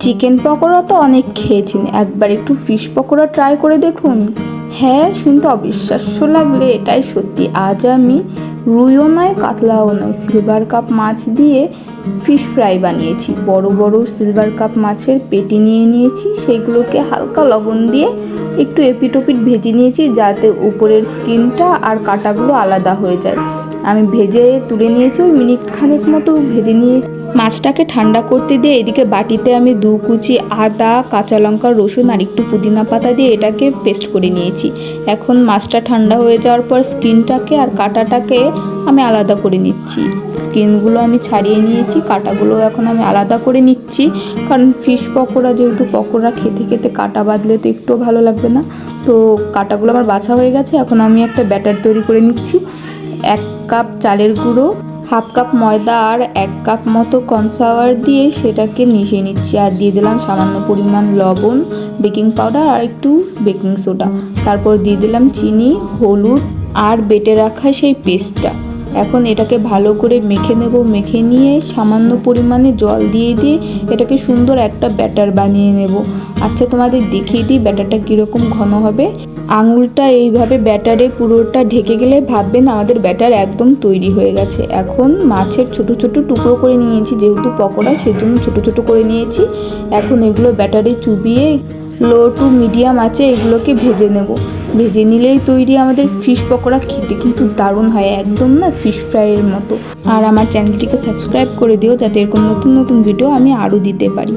Chicken pakora তো অনেক খেয়েছেন, একবার একটু ফিশ পকোড়া ট্রাই করে দেখুন। হ্যাঁ, শুনতে অবিশ্বাস্য লাগলে এটাই সত্যি। আজ আমি রুইও নয় কাতলাও নয়, সিলভার কাপ মাছ দিয়ে ফিশ ফ্রাই বানিয়েছি। বড় বড় সিলভার কাপ মাছের পেটি নিয়ে নিয়েছি, সেগুলোকে হালকা লবণ দিয়ে একটু এপিট ওপিট ভেজে নিয়েছি, যাতে উপরের স্কিনটা আর কাঁটাগুলো আলাদা হয়ে যায়। আমি ভেজে তুলে নিয়েছি, ওই মিনিট খানেক মতো ভেজে নিয়েছি। মাছটাকে ঠান্ডা করতে দিয়ে এদিকে বাটিতে আমি 2 কুচি আদা, কাঁচা লঙ্কা, রসুন আর একটু পুদিনা পাতা দিয়ে এটাকে পেস্ট করে নিয়েছি। এখন মাছটা ঠান্ডা হয়ে যাওয়ার পর স্কিনটাকে আর কাঁটাটাকে আমি আলাদা করে নিচ্ছি। স্কিনগুলো আমি ছাড়িয়ে নিয়েছি, কাঁটাগুলো এখন আমি আলাদা করে নিচ্ছি, কারণ ফিশ পকোড়া যেহেতু পকোড়া খেতে খেতে কাঁটা বাঁধলে তো একটুও ভালো লাগবে না। তো কাঁটাগুলো আমার বাছা হয়ে গেছে। এখন আমি একটা ব্যাটার তৈরি করে নিচ্ছি। 1 কাপ চালের গুঁড়ো, হাফ কাপ ময়দা আর 1 কাপ মতো কর্নফ্লাওয়ার দিয়ে সেটাকে মিশিয়ে নিচ্ছি। আর দিয়ে দিলাম সামান্য পরিমাণ লবণ, বেকিং পাউডার আর একটু বেকিং সোডা। তারপর দিয়ে দিলাম চিনি, হলুদ আর বেটে রাখা সেই পেস্টটা। এখন এটাকে ভালো করে মেখে নেব। মেখে নিয়ে সামান্য পরিমাণে জল দিয়ে এটাকে সুন্দর একটা ব্যাটার বানিয়ে নেব। আচ্ছা, তোমাদের দেখিয়ে দিই ব্যাটারটা কীরকম ঘন হবে। আঙুলটা এইভাবে ব্যাটারে পুরোটা ঢেকে গেলে ভাববেন আমাদের ব্যাটার একদম তৈরি হয়ে গেছে। এখন মাছের ছোট ছোট টুকরো করে নিয়েছি, যেহেতু পকোড়া সেজন্য ছোট ছোট করে নিয়েছি। এখন এগুলো ব্যাটারে চুবিয়ে লো টু মিডিয়াম আঁচে এগুলোকে ভেজে নেব। ভেজে নিলেই তৈরি আমাদের ফিশ পকোড়া। খেতে কিন্তু দারুণ হয়, একদম না ফিশ ফ্রাইয়ের মতো। আর আমার চ্যানেলটিকে সাবস্ক্রাইব করে দিও, যাতে এরকম নতুন নতুন ভিডিও আমি আরও দিতে পারি।